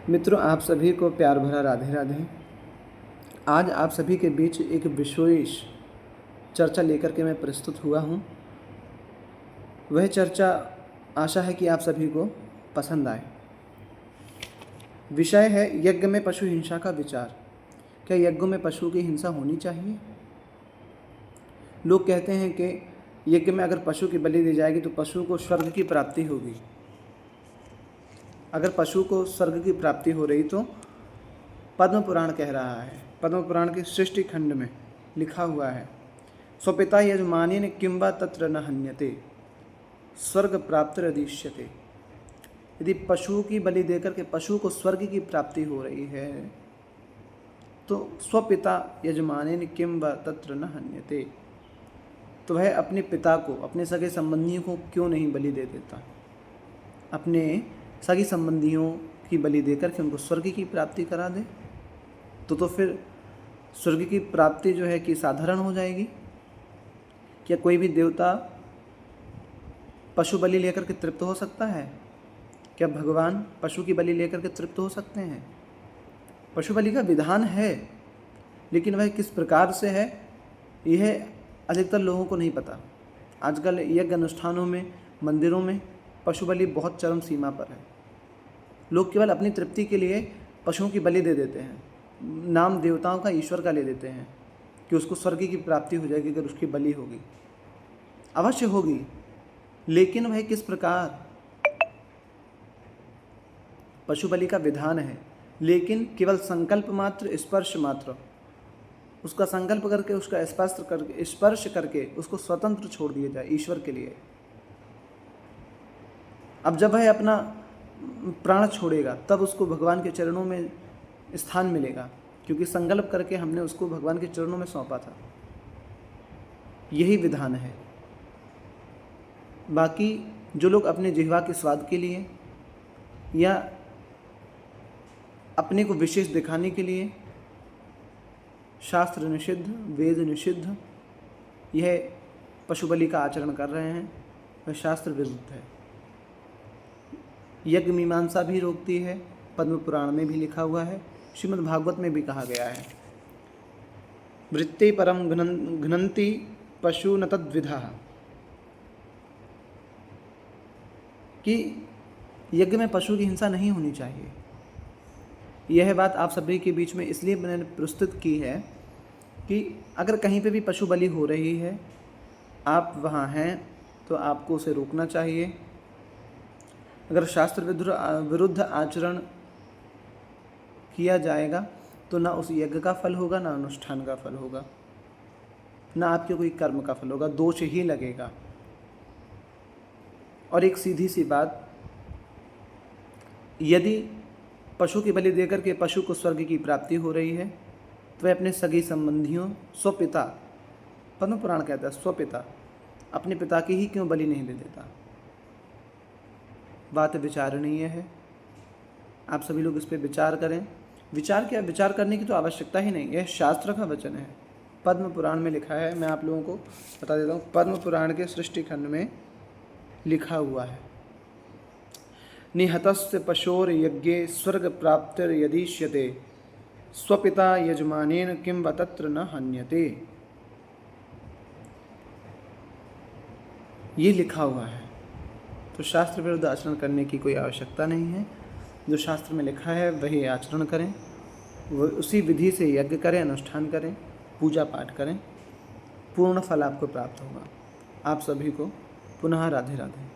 मित्रों, आप सभी को प्यार भरा राधे राधे। आज आप सभी के बीच एक विशेष चर्चा लेकर के मैं प्रस्तुत हुआ हूँ। वह चर्चा आशा है कि आप सभी को पसंद आए। विषय है यज्ञ में पशु हिंसा का विचार। क्या यज्ञों में पशु की हिंसा होनी चाहिए? लोग कहते हैं कि यज्ञ में अगर पशु की बलि दी जाएगी तो पशु को स्वर्ग की प्राप्ति होगी। अगर पशु को स्वर्ग की प्राप्ति हो रही तो पद्म पुराण कह रहा है। पद्म पुराण के सृष्टि खंड में लिखा हुआ है, स्वपिता यजमानेन किंवा तत्र न हन्यते स्वर्ग प्राप्तिरदीश्यते। यदि पशु की बलि देकर के पशु को स्वर्ग की प्राप्ति हो रही है तो स्वपिता यजमानेन किंवा तत्र न हन्यते, तो वह अपने पिता को, अपने सगे संबंधियों को क्यों नहीं बलि दे देता? अपने सगी संबंधियों की बलि देकर के उनको स्वर्ग की प्राप्ति करा दे तो फिर स्वर्ग की प्राप्ति जो है कि साधारण हो जाएगी। क्या कोई भी देवता पशु बलि लेकर के तृप्त हो सकता है? क्या भगवान पशु की बलि लेकर के तृप्त हो सकते हैं? पशु बलि का विधान है, लेकिन वह किस प्रकार से है यह अधिकतर लोगों को नहीं पता। आजकल यज्ञ अनुष्ठानों में, मंदिरों में पशु बलि बहुत चरम सीमा पर है। लोग केवल अपनी तृप्ति के लिए पशुओं की बलि दे देते हैं, नाम देवताओं का, ईश्वर का ले देते हैं कि उसको स्वर्ग की प्राप्ति हो जाएगी अगर उसकी बलि होगी। अवश्य होगी, लेकिन वह किस प्रकार? पशु बलि का विधान है, लेकिन केवल संकल्प मात्र, स्पर्श मात्र, उसका संकल्प करके, उसका स्पर्श करके उसको स्वतंत्र छोड़ दिया जाए ईश्वर के लिए। अब जब वह अपना प्राण छोड़ेगा तब उसको भगवान के चरणों में स्थान मिलेगा, क्योंकि संकल्प करके हमने उसको भगवान के चरणों में सौंपा था। यही विधान है। बाकी जो लोग अपने जिह्वा के स्वाद के लिए या अपने को विशेष दिखाने के लिए शास्त्र निषिद्ध, वेद निषिद्ध यह पशु बलि का आचरण कर रहे हैं, वह शास्त्र विरुद्ध है। यज्ञ मीमांसा भी रोकती है, पद्म पुराण में भी लिखा हुआ है, श्रीमद् भागवत में भी कहा गया है, वृत्ति परम घ्नन्ति पशु न तद्विधा, कि यज्ञ में पशु की हिंसा नहीं होनी चाहिए। यह बात आप सभी के बीच में इसलिए मैंने प्रस्तुत की है कि अगर कहीं पे भी पशु बलि हो रही है, आप वहाँ हैं तो आपको उसे रोकना चाहिए। अगर शास्त्र विरुद्ध आचरण किया जाएगा तो ना उस यज्ञ का फल होगा, ना अनुष्ठान का फल होगा, ना आपके कोई कर्म का फल होगा, दोष ही लगेगा। और एक सीधी सी बात, यदि पशु की बलि देकर के पशु को स्वर्ग की प्राप्ति हो रही है तो वह अपने सगी संबंधियों, स्वपिता, पद्म पुराण कहता है स्वपिता, अपने पिता की ही क्यों बलि नहीं दे देता? बात विचारणीय है। आप सभी लोग इस पर विचार करें। विचार क्या? विचार करने की तो आवश्यकता ही नहीं, यह शास्त्र का वचन है, पद्म पुराण में लिखा है। मैं आप लोगों को बता देता हूँ, पद्म पुराण के सृष्टि खंड में लिखा हुआ है, निहतस्य पशोर यज्ञे स्वर्ग प्राप्तिर यदीष्यते स्वपिता यजमानेन किं वा तत्र न हन्यते। ये लिखा हुआ है, तो शास्त्र विरुद्ध आचरण करने की कोई आवश्यकता नहीं है। जो शास्त्र में लिखा है वही आचरण करें, वो उसी विधि से यज्ञ करें, अनुष्ठान करें, पूजा पाठ करें, पूर्ण फल आपको प्राप्त होगा। आप सभी को पुनः राधे राधे।